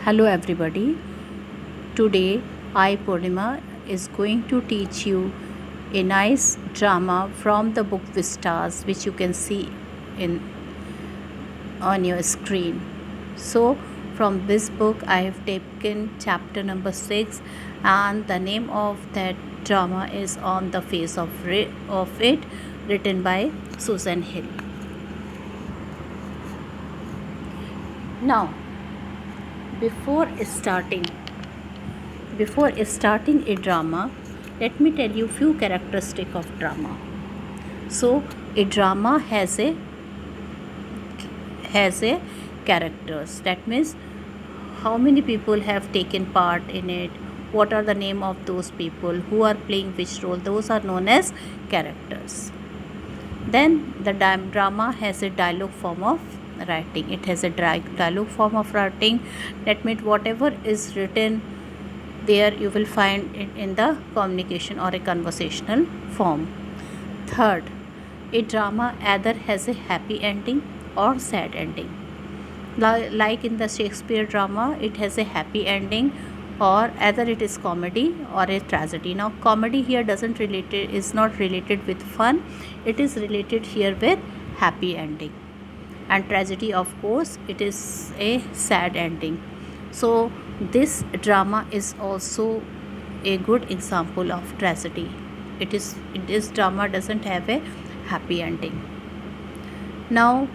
Hello everybody. Today I Purnima is going to teach you a nice drama from the book Vistas which you can see in on your screen. So from this book I have taken chapter number 6 and the name of that drama is On the Face of It, written by Susan Hill. Now before starting a drama, let me tell you few characteristic of drama. So a drama has a characters. That means how many people have taken part in it, what are the name of those people, who are playing which role, those are known as characters. Then the drama has a dialogue form of writing. It has a dialogue form of writing. That means whatever is written there you will find it in the communication or a conversational form. Third, a drama either has a happy ending or sad ending. Like in the Shakespeare drama, it has a happy ending, or either it is comedy or a tragedy. Now comedy here is not related with fun, it is related here with happy ending, and tragedy of course it is a sad ending. So this drama is also a good example of tragedy. This drama doesn't have a happy ending. Now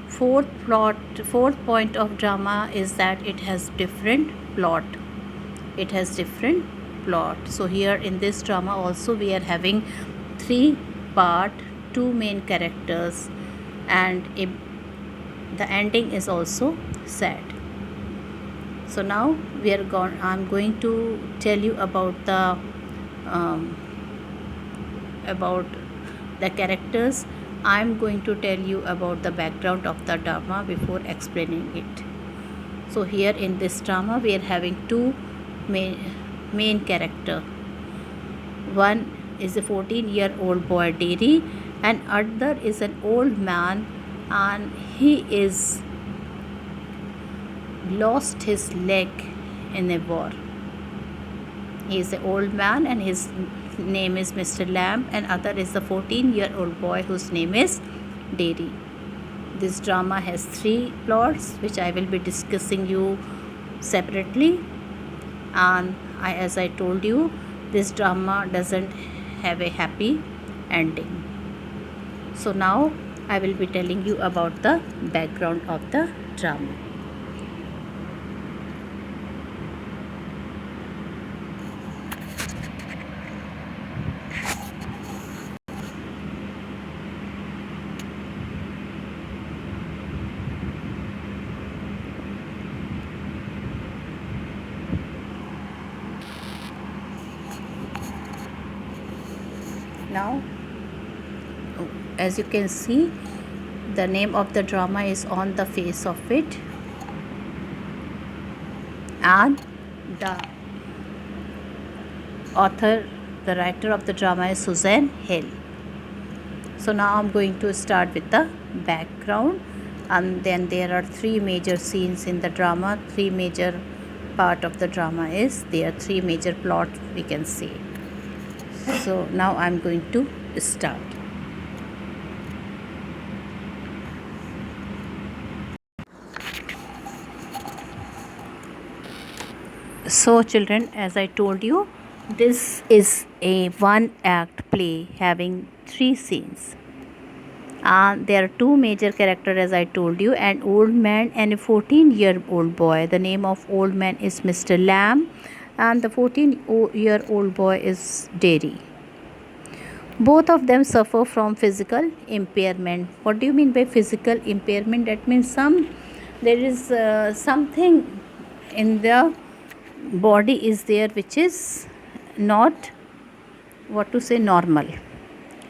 fourth point of drama is that it has different plot. So here in this drama also we are having three part, two main characters, and the ending is also sad. So now I'm going to tell you about the characters. I'm going to tell you about the background of the drama before explaining it. So here in this drama we are having two main character. One is a 14-year-old boy Derry, and other is an old man, and he is lost his leg in a war. He is an old man and his name is Mr. Lamb, and other is the 14-year-old boy whose name is Derry. This drama has three plots which I will be discussing you separately, and as I told you, this drama doesn't have a happy ending. So now I will be telling you about the background of the drama. Now as you can see, the name of the drama is On the Face of It, and the writer of the drama is Susan Hill. So now I'm going to start with the background, and then there are three major scenes in the drama. Three major part of the drama is there, three major plot we can see. So now I'm going to start. So children, as I told you, this is a one act play having three scenes. There are two major characters as I told you, an old man and a 14-year-old boy. The name of old man is Mr. Lamb and the 14-year-old boy is Derry. Both of them suffer from physical impairment. What do you mean by physical impairment? That means there is something in the body is there which is not normal.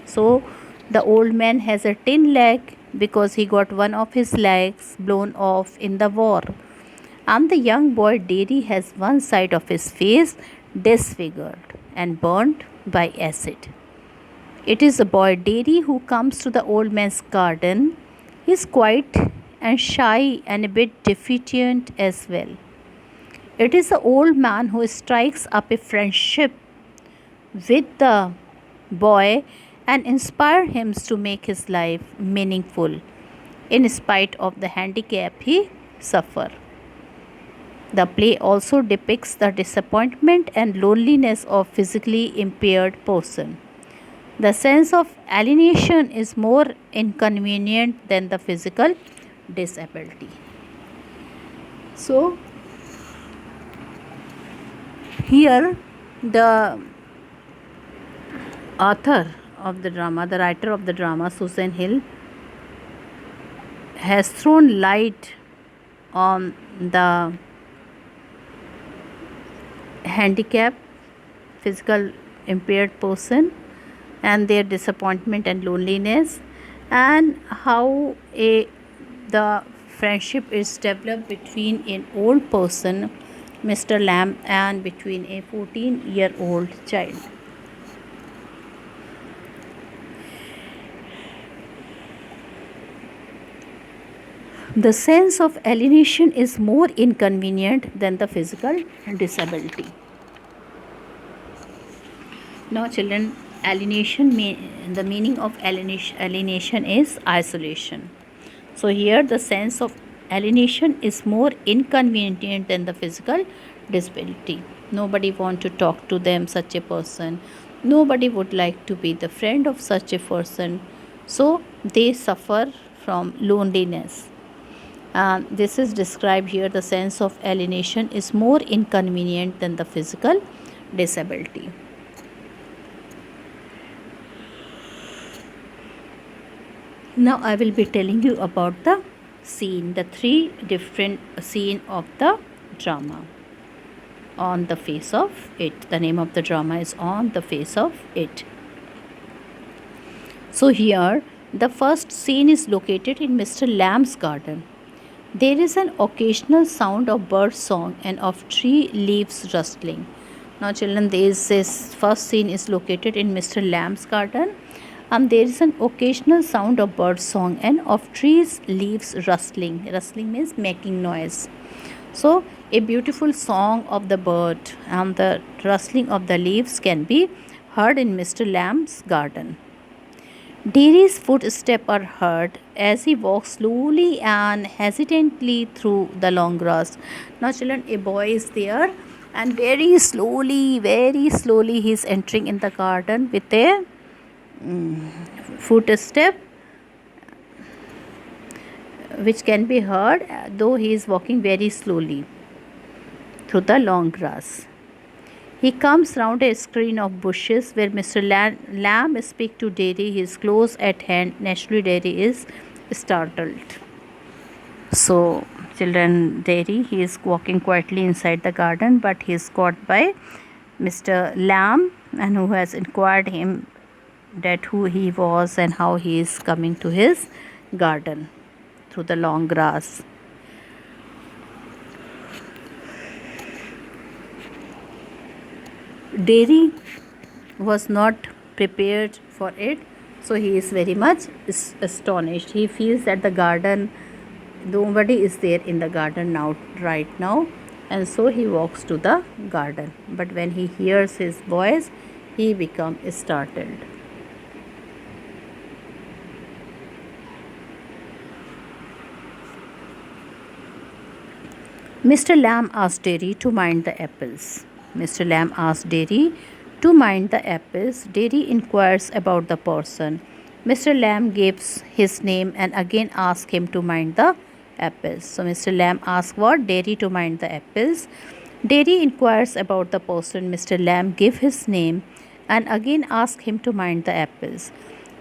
So the old man has a tin leg because he got one of his legs blown off in the war, and the young boy Derry has one side of his face disfigured and burnt by acid. It is the boy Derry who comes to the old man's garden. He is quiet and shy and a bit defiant as well. It is the old man who strikes up a friendship with the boy and inspire him to make his life meaningful in spite of the handicap he suffer. The play also depicts the disappointment and loneliness of physically impaired person. The sense of alienation is more inconvenient than the physical disability. So, here the author of the drama, the writer of the drama, Susan Hill, has thrown light on the handicapped, physical impaired person and their disappointment and loneliness, and how the friendship is developed between an old person, Mr. Lamb, and between a 14-year-old child. The sense of alienation is more inconvenient than the physical disability. Now, children, the meaning of alienation is isolation. So, here the sense of alienation is more inconvenient than the physical disability. Nobody want to talk to them, such a person. Nobody would like to be the friend of such a person. So, they suffer from loneliness. This is described here. The sense of alienation is more inconvenient than the physical disability. Now I will be telling you about the scene, the three different scene of the drama. On the Face of It. The name of the drama is On the Face of It. So here the first scene is located in Mr. Lamb's garden. There is an occasional sound of bird song and of tree leaves rustling. Now children, this first scene is located in Mr. Lamb's garden. There is an occasional sound of bird song and of trees leaves rustling. Rustling means making noise. So a beautiful song of the bird and the rustling of the leaves can be heard in Mr. Lamb's garden. Deary's footsteps are heard as he walks slowly and hesitantly through the long grass. Now children, a boy is there and very slowly he is entering in the garden with a footstep which can be heard though he is walking very slowly through the long grass. He comes round a screen of bushes where Mr. Lamb speaks to Dairy. He is close at hand. Naturally, Dairy is startled. So, children, Dairy, he is walking quietly inside the garden, but he is caught by Mr. Lamb, and who has inquired him that who he was and how he is coming to his garden through the long grass. Dairy was not prepared for it, so he is very much astonished. He feels that the garden, nobody is there in the garden now, right now, and so he walks to the garden. But when he hears his voice, he becomes startled. Mr. Lamb asked Dairy to mind the apples. Mr. Lamb asked Dairy to mind the apples. Dairy inquires about the person. Mr. Lamb gives his name and again asks him to mind the apples. So Mr. Lamb asks what? Dairy to mind the apples. Dairy inquires about the person. Mr. Lamb gives his name and again asks him to mind the apples.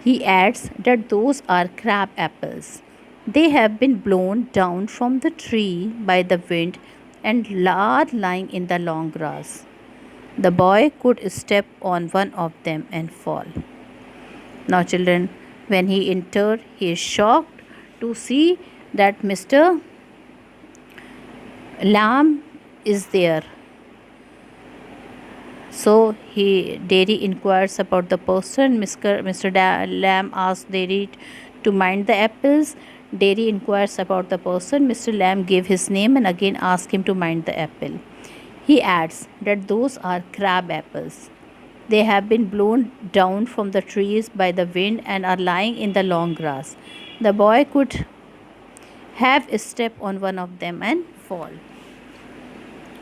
He adds that those are crab apples. They have been blown down from the tree by the wind and are lying in the long grass. The boy could step on one of them and fall. Now children, when he entered, he is shocked to see that Mr. Lamb is there. So Dairy inquires about the person. Mr. Lamb asks Dairy to mind the apples. Dairy inquires about the person. Mr. Lamb gave his name and again asked him to mind the apple. He adds that those are crab apples. They have been blown down from the trees by the wind and are lying in the long grass. The boy could have a step on one of them and fall.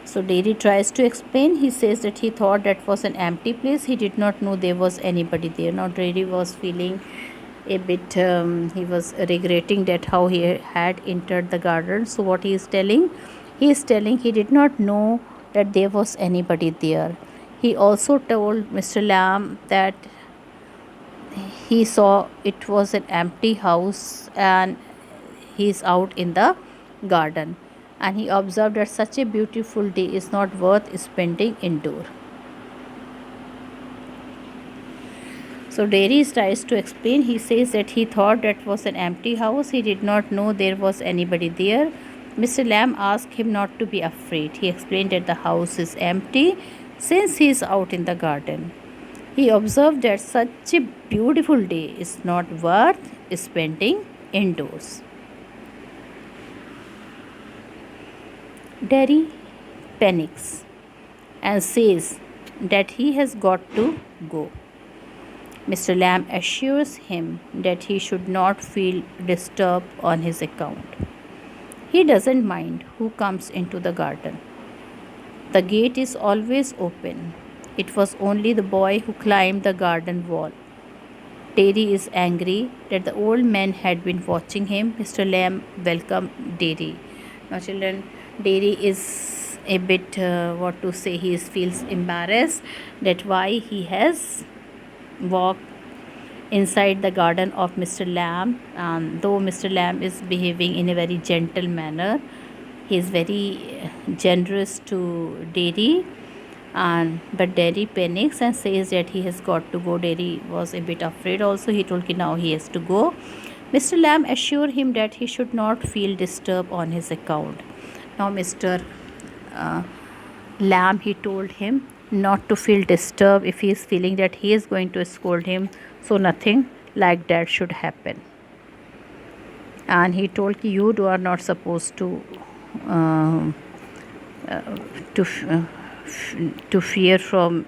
So Dairy tries to explain. He says that he thought that was an empty place. He did not know there was anybody there. Now Dairy was feeling a bit, he was regretting that how he had entered the garden. So what he is telling? He is telling he did not know that there was anybody there. He also told Mr. Lamb that he saw it was an empty house and he is out in the garden, and he observed that such a beautiful day is not worth spending indoor. So Dairy tries to explain. He says that he thought that was an empty house. He did not know there was anybody there. Mr. Lamb asked him not to be afraid. He explained that the house is empty since he is out in the garden. He observed that such a beautiful day is not worth spending indoors. Dairy panics and says that he has got to go. Mr. Lamb assures him that he should not feel disturbed on his account. He doesn't mind who comes into the garden. The gate is always open. It was only the boy who climbed the garden wall. Dairy is angry that the old man had been watching him. Mr. Lamb welcomed Dairy. Now, children, Dairy is a bit, he feels embarrassed that why he has walked inside the garden of Mr. Lamb. Though Mr. Lamb is behaving in a very gentle manner, he is very generous to Dairy. But Dairy panics and says that he has got to go. Dairy was a bit afraid also. He told him now he has to go. Mr. Lamb assured him that he should not feel disturbed on his account. Now Mr. Lamb, he told him not to feel disturbed if he is feeling that he is going to scold him. So nothing like that should happen. And he told you are not supposed to fear from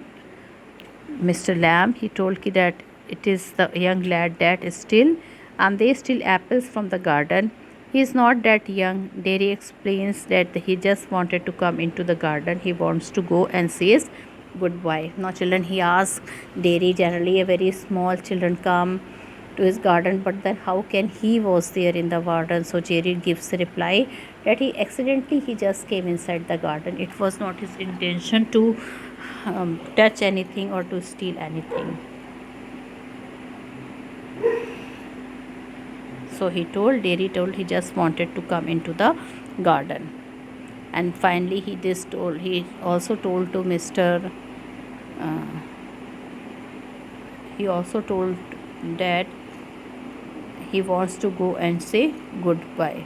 Mr. Lamb. He told that it is the young lad that is still, and they steal apples from the garden. He is not that young. Dairy explains that he just wanted to come into the garden. He wants to go and says goodbye. Now children, he asks Dairy, generally a very small children come to his garden, but then how can he was there in the garden? So Dairy gives a reply that he just came inside the garden. It was not his intention to touch anything or to steal anything. So Dairy told he just wanted to come into the garden. And finally he also told to Mr. He also told that he wants to go and say goodbye.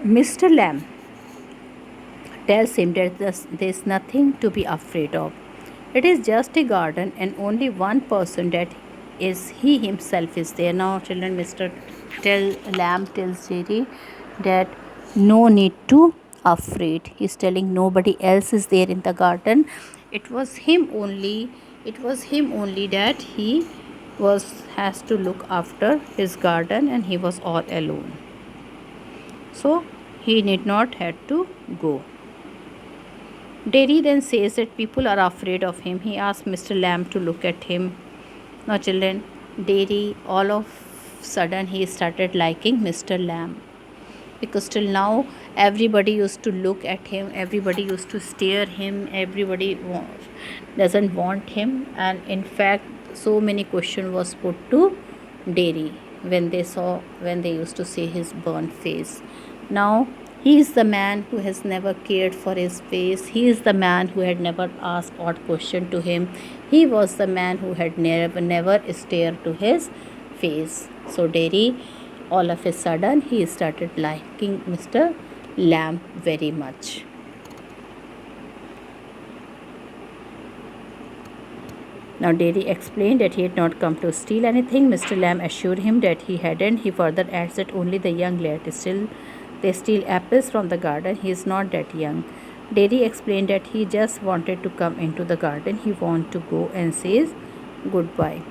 Mr. Lamb tells him that there is nothing to be afraid of. It is just a garden and only one person, that is he himself, is there. Now children, Mr. Lamb tells Dairy that no need to afraid. He is telling nobody else is there in the garden. It was him only that he has to look after his garden, and he was all alone. So he need not have to go. Dairy then says that people are afraid of him. He asks Mr. Lamb to look at him. Now children, Dairy all of sudden he started liking Mr. Lamb, because till now everybody used to look at him, everybody used to stare him, everybody doesn't want him, and in fact so many questions was put to Dairy when they used to see his burnt face. Now he is the man who has never cared for his face. He is the man who had never asked odd question to him. He was the man who had never stared to his face. So Dairy, all of a sudden, he started liking Mr. Lamb very much. Now Derry explained that he had not come to steal anything. Mr. Lamb assured him that he hadn't. He further adds that only the young lad still they steal apples from the garden. He is not that young. Derry explained that he just wanted to come into the garden. He wanted to go and says goodbye.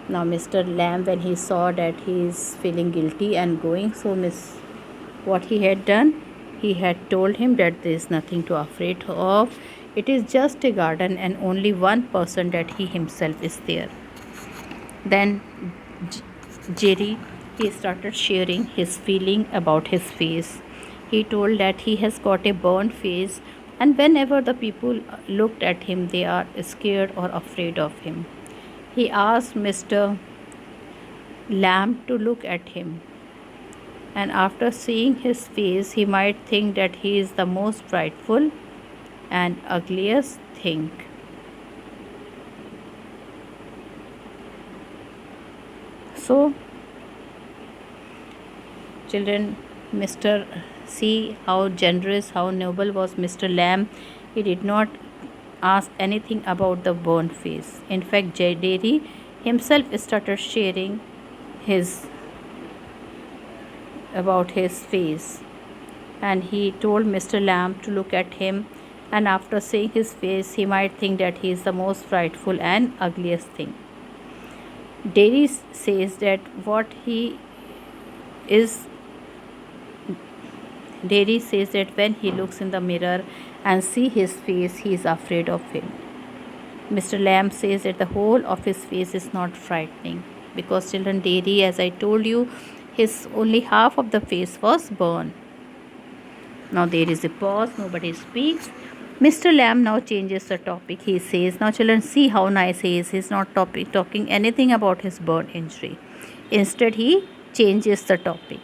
Now Mr. Lamb, when he saw that he is feeling guilty and going, so what he had done, he had told him that there is nothing to afraid of. It is just a garden and only one person, that he himself is there. Then Jerry, he started sharing his feeling about his face. He told that he has got a burned face, and whenever the people looked at him, they are scared or afraid of him. He asked Mr. Lamb to look at him, and after seeing his face, he might think that he is the most frightful and ugliest thing. So, children, Mr. See how generous, how noble was Mr. Lamb. He did not ask anything about the burnt face. In fact, Derry himself started sharing his about his face, and he told Mr. Lamb to look at him, and after seeing his face, he might think that he is the most frightful and ugliest thing. Derry says that what he is Derry says that when he looks in the mirror and see his face, he is afraid of him. Mr. Lamb says that the whole of his face is not frightening, because children, Derry, as I told you, his only half of the face was burned. Now there is a pause, nobody speaks. Mr. Lamb now changes the topic. He says, now children, see how nice he is. He's not talking anything about his burn injury. Instead, he changes the topic.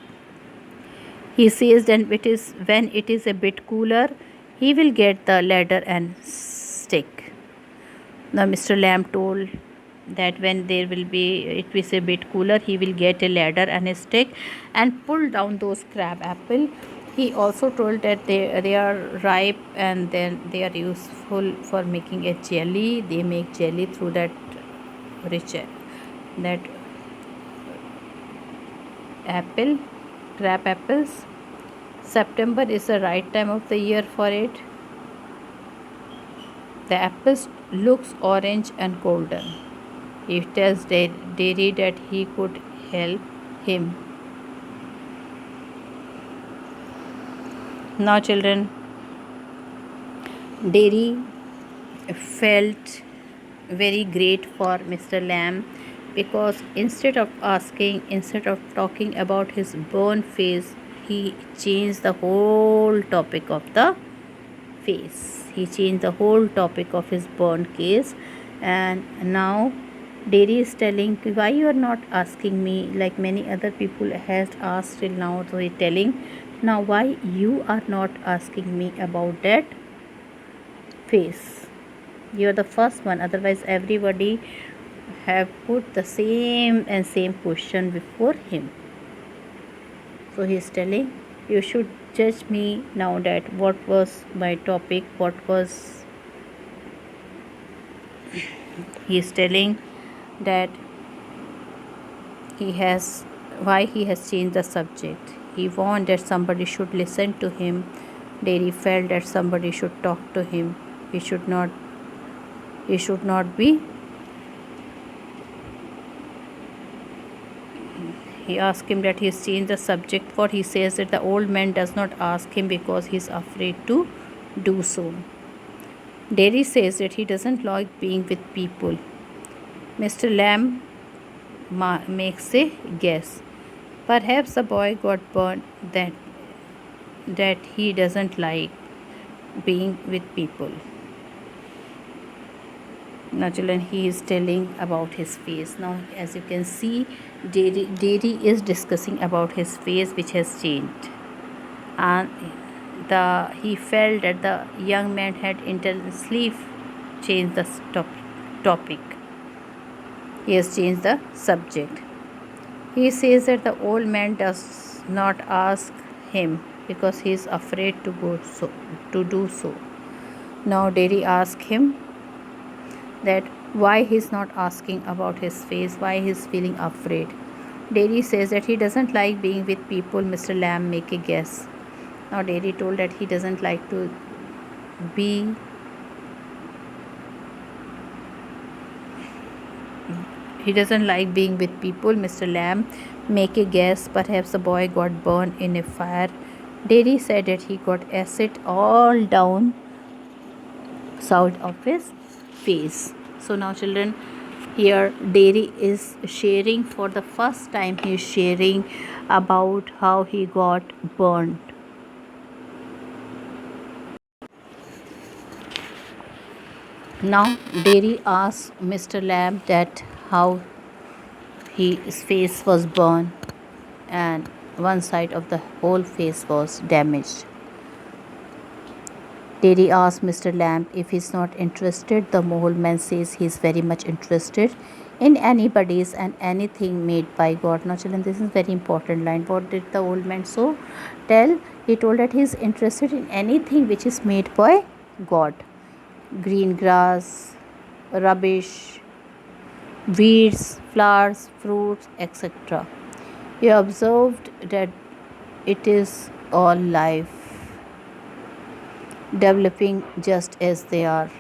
He says then when it is a bit cooler, he will get the ladder and stick. Now Mr. Lamb told that when it is a bit cooler, he will get a ladder and a stick and pull down those crab apple. He also told that they are ripe, and then they are useful for making a jelly. They make jelly through that apple, crab apples. September is the right time of the year for it. The apples looks orange and golden. He tells Derry that he could help him. Now children, Derry felt very great for Mr. Lamb, because instead of talking about his burn face, he changed the whole topic of the face. He changed the whole topic of his burn case, and now Derry is telling, why you are not asking me like many other people has asked till now. So he telling, now why you are not asking me about that face? You are the first one, otherwise everybody have put the same question before him. So he is telling, you should judge me now that what was my topic, he is telling that why he has changed the subject. He wanted that somebody should listen to him. Derry felt that somebody should talk to him. He should not be. He asked him that he has changed the subject, for he says that the old man does not ask him because he is afraid to do so. Derry says that he doesn't like being with people. Mr. Lamb makes a guess. Perhaps the boy got burned that he doesn't like being with people. Now children, he is telling about his face. Now as you can see, Derry is discussing about his face, which has changed, and he felt that the young man had intensely changed the topic. He has changed the subject. He says that the old man does not ask him because he is afraid to do so. Now Derry asks him, that why he's not asking about his face, why he's feeling afraid. Derry says that he doesn't like being with people. Mr. Lamb make a guess. Now Derry told that he doesn't like to be he doesn't like being with people. Mr. Lamb make a guess. Perhaps the boy got burned in a fire. Derry said that he got acid all down side of his face. So now children, here Derry is sharing for the first time. He is sharing about how he got burned. Now Derry asks Mr. Lamb that how his face was burned and one side of the whole face was damaged. Derry asks Mr. Lamb if he's not interested. The old man says he's very much interested in anybody's and anything made by God. Now children, this is very important line. What did the old man so tell? He told that he's interested in anything which is made by God. Green grass, rubbish, weeds, flowers, fruits, etc. He observed that it is all life, developing just as they are.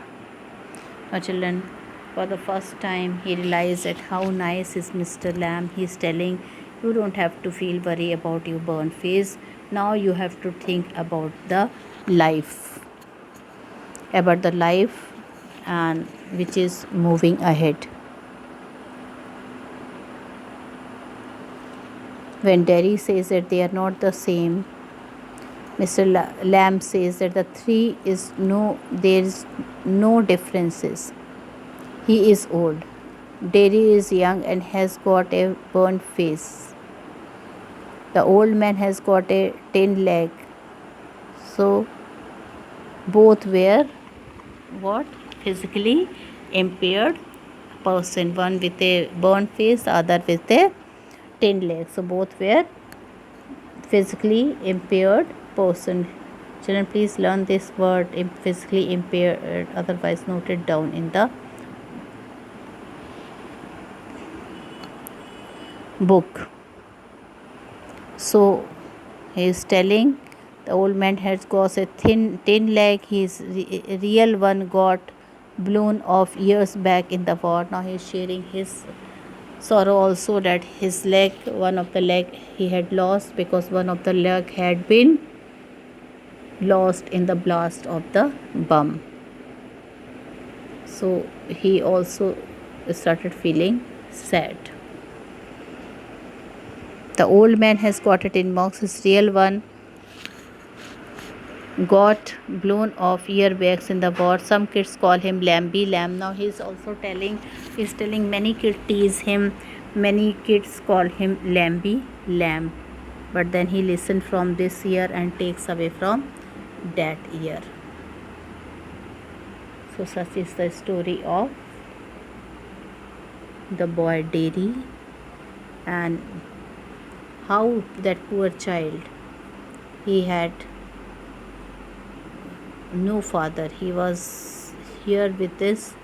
Now children, for the first time he realized that how nice is Mr. Lamb. He is telling you don't have to feel worry about your burnt face. Now you have to think about the life. About the life and which is moving ahead. When Derry says that they are not the same, Mr. Lamb says that the three is there is no differences. He is old. Derry is young and has got a burnt face. The old man has got a tin leg. So both were what? Physically impaired person. One with a burnt face, the other with a tin leg. So both were physically impaired person. Children, please learn this word physically impaired, otherwise note it down in the book. So he is telling the old man has got a tin leg. His real one got blown off years back in the war. Now he is sharing his sorrow also that his leg, one of the leg he had lost because one of the leg had been lost in the blast of the bomb. So he also started feeling sad. The old man has got a tin box. His real one got blown off earwax in the war. Some kids call him Lamby Lamb. Now he's telling many kids tease him. Many kids call him Lamby Lamb. But then he listened from this ear and takes away from that ear. So such is the story of the boy Derry and how that poor child, he had no father. He was here with his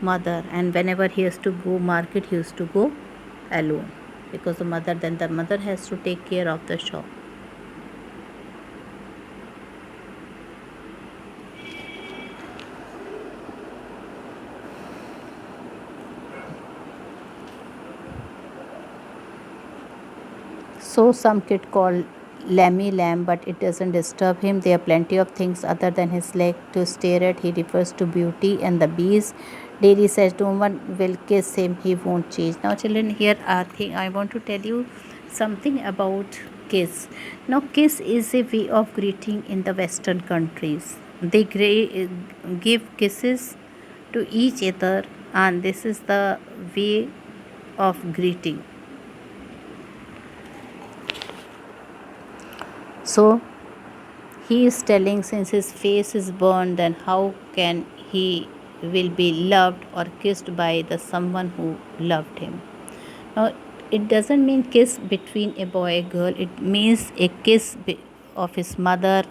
mother, and whenever he has to go market, he used to go alone because the mother has to take care of the shop. So some kid call Lammy Lamb, but it doesn't disturb him. There are plenty of things other than his leg to stare at. He refers to beauty and the bees. Derry says no one will kiss him, he won't change. Now children, here I want to tell you something about kiss. Now kiss is a way of greeting in the Western countries. They give kisses to each other, and this is the way of greeting. So he is telling, since his face is burned, then how can he will be loved or kissed by the someone who loved him? Now it doesn't mean kiss between a boy and girl. It means a kiss of his mother,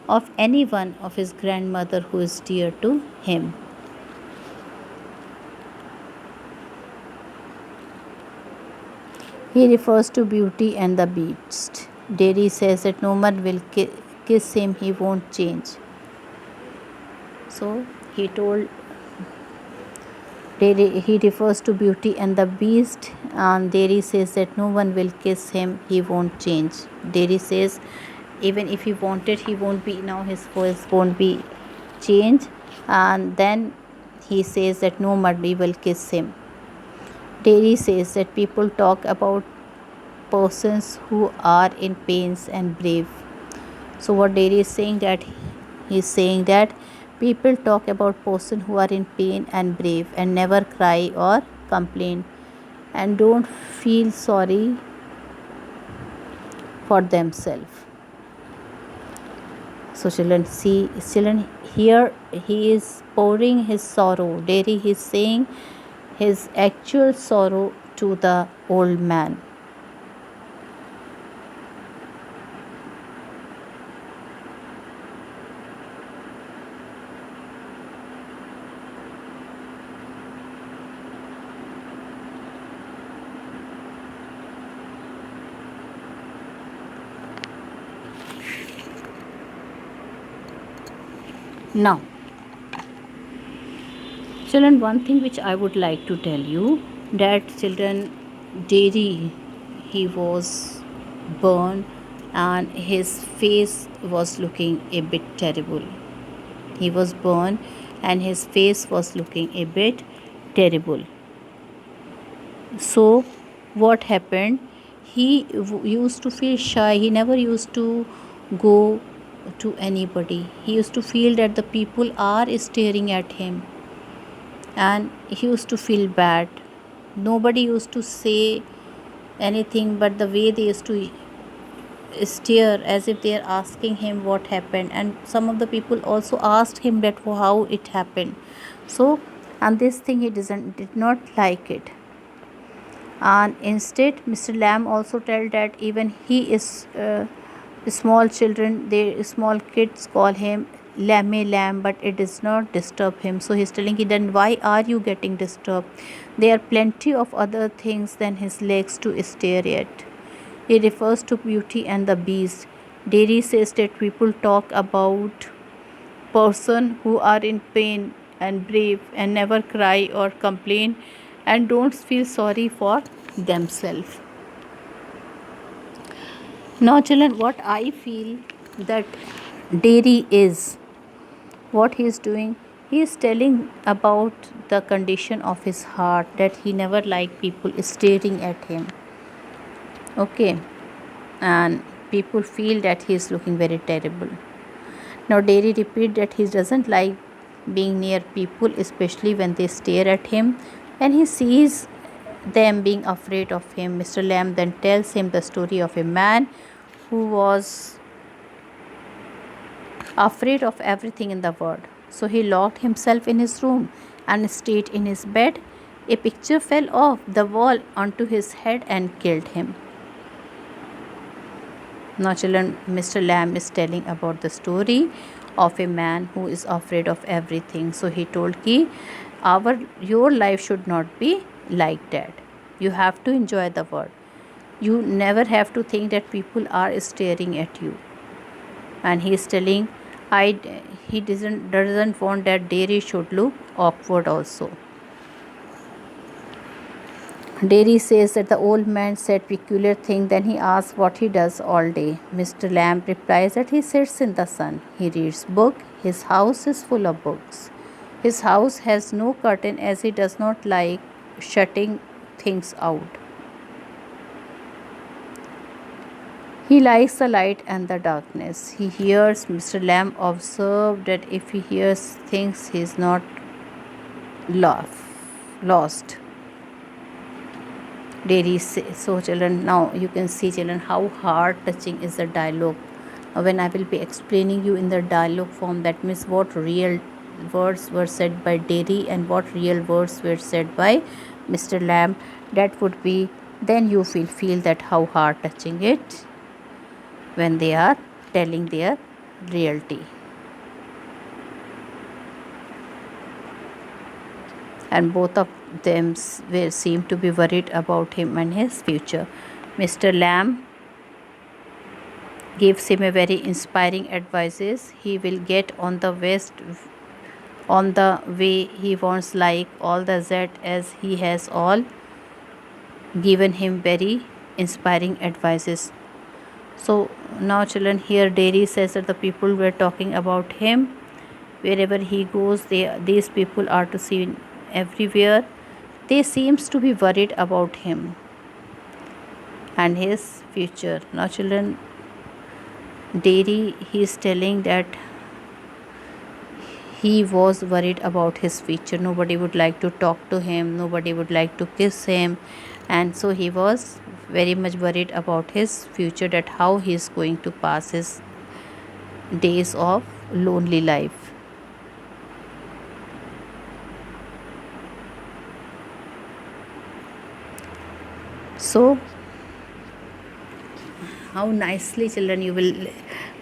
of anyone, of his grandmother who is dear to him. He refers to Beauty and the Beast. Derry says that no one will kiss him, he won't change. So he told he refers to Beauty and the Beast, and Derry says that no one will kiss him, he won't change. Derry says even if he wanted, he won't be, now his voice won't be changed, and then he says that nobody will kiss him. Derry says that people talk about persons who are in pains and brave. So what Derry is saying, that he is saying that people talk about person who are in pain and brave and never cry or complain and don't feel sorry for themselves. So children, here he is pouring his sorrow. Derry is saying his actual sorrow to the old man. Now, children, one thing which I would like to tell you, that children, Derry, he was burned and his face was looking a bit terrible. He was burned and his face was looking a bit terrible. So what happened? He used to feel shy. He never used to go to anybody. He used to feel that the people are staring at him, and he used to feel bad. Nobody used to say anything, but the way they used to stare as if they are asking him what happened, and some of the people also asked him that how it happened. So, and this thing he did not like it, and instead Mr. Lamb also tell that even he is small children, they small kids call him lamb, but it does not disturb him. So he's telling him, then why are you getting disturbed? There are plenty of other things than his legs to stare at. He refers to Beauty and the Beast. Derry says that people talk about person who are in pain and brave and never cry or complain and don't feel sorry for themselves. Now children, what I feel that Derry is, what he is doing, he is telling about the condition of his heart, that he never liked people staring at him. Okay, and people feel that he is looking very terrible. Now Derry repeat that he doesn't like being near people, especially when they stare at him, and he sees them being afraid of him. Mr. Lamb then tells him the story of a man who was afraid of everything in the world. So he locked himself in his room and stayed in his bed. A picture fell off the wall onto his head and killed him. Now children, Mr. Lamb is telling about the story of a man who is afraid of everything. So he told ki your life should not be like that. You have to enjoy the world. You never have to think that people are staring at you. And he is telling he doesn't want that Derry should look awkward also. Derry says that the old man said peculiar thing. Then he asks what he does all day. Mr. Lamb replies that he sits in the sun. He reads book. His house is full of books. His house has no curtain as he does not like shutting things out. He likes the light and the darkness. He hears, Mr. Lamb observed that if he hears things, he is not lost. Derry says, so children, now you can see children how heart touching is the dialogue. When I will be explaining you in the dialogue form, that means what real words were said by Derry and what real words were said by Mr. Lamb, that would be, then you will feel that how heart touching it when they are telling their reality. And both of them seem to be worried about him and his future. Mr. Lamb gives him a very inspiring advices. He will get on the on the way he wants, like all the Z, as he has all given him very inspiring advices. So now children, here Dairy says that the people were talking about him. Wherever he goes, these people are to see everywhere. They seems to be worried about him and his future. Now children, Dairy, he is telling that he was worried about his future. Nobody would like to talk to him, nobody would like to kiss him, and so he was very much worried about his future, that how he is going to pass his days of lonely life. So how nicely children you will,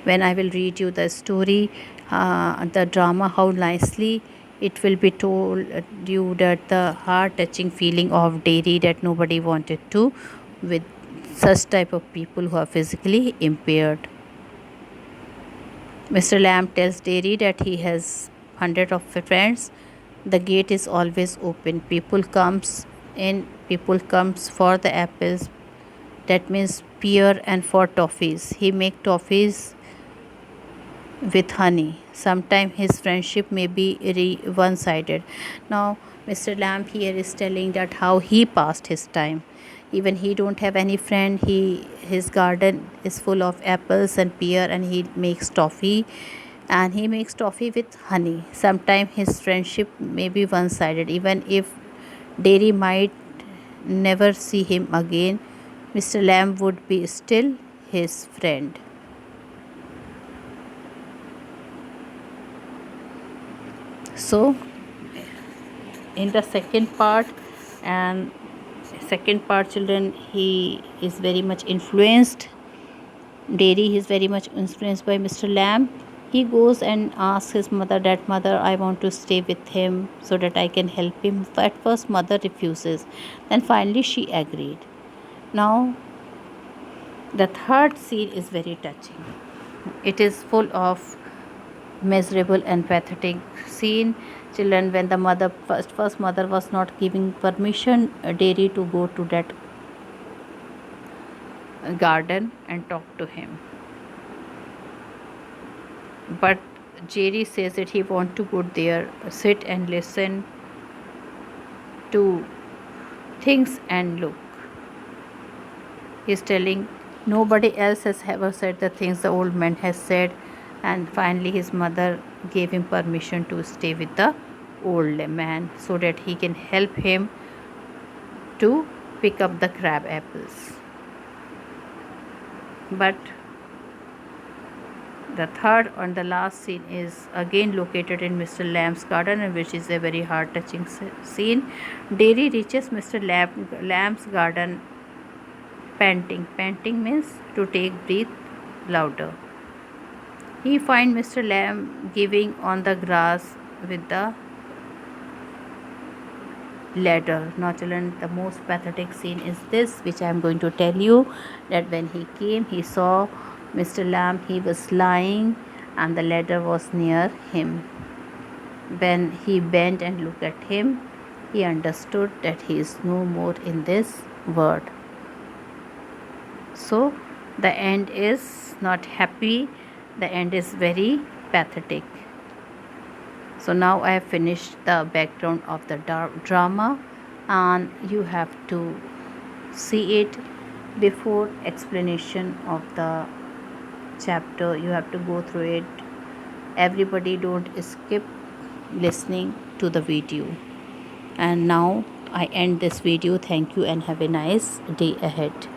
when I will read you the story, the drama, how nicely it will be told you that the heart touching feeling of Dairy, that nobody wanted to with such type of people who are physically impaired. Mr. Lamb tells Dairy that he has hundred of friends. The gate is always open. People comes in, people comes for the apples, that means pear, and for toffees. He make toffees with honey. Sometimes his friendship may be one-sided. Now Mr. Lamb here is telling that how he passed his time. Even he don't have any friend, his garden is full of apples and pear, and he makes toffee, and he makes toffee with honey. Sometimes his friendship may be one-sided. Even if Dairy might never see him again, Mr. Lamb would be still his friend. So in the second part children, he is very much influenced. Dairy is very much influenced by Mr. Lamb. He goes and asks his mother that, mother, I want to stay with him so that I can help him. At first mother refuses, then finally she agreed. Now the third scene is very touching. It is full of miserable and pathetic scene. Children, when the mother first mother was not giving permission Dairy to go to that garden and talk to him, but Jerry says that he want to go there, sit and listen to things and look. He's telling nobody else has ever said the things the old man has said, and finally his mother gave him permission to stay with the old man so that he can help him to pick up the crab apples. But the third and the last scene is again located in Mr. Lamb's garden, which is a very heart touching scene. Dairy reaches Mr. Lamb's garden panting. Panting means to take breath louder. He finds Mr. Lamb giving on the grass with the ladder. Now children, the most pathetic scene is this, which I am going to tell you, that when he came, he saw Mr. Lamb, he was lying and the ladder was near him. When he bent and looked at him, he understood that he is no more in this world. So the end is not happy, the end is very pathetic. So now I have finished the background of the drama, and you have to see it before explanation of the chapter. You have to go through it. Everybody don't skip listening to the video. And now I end this video. Thank you and have a nice day ahead.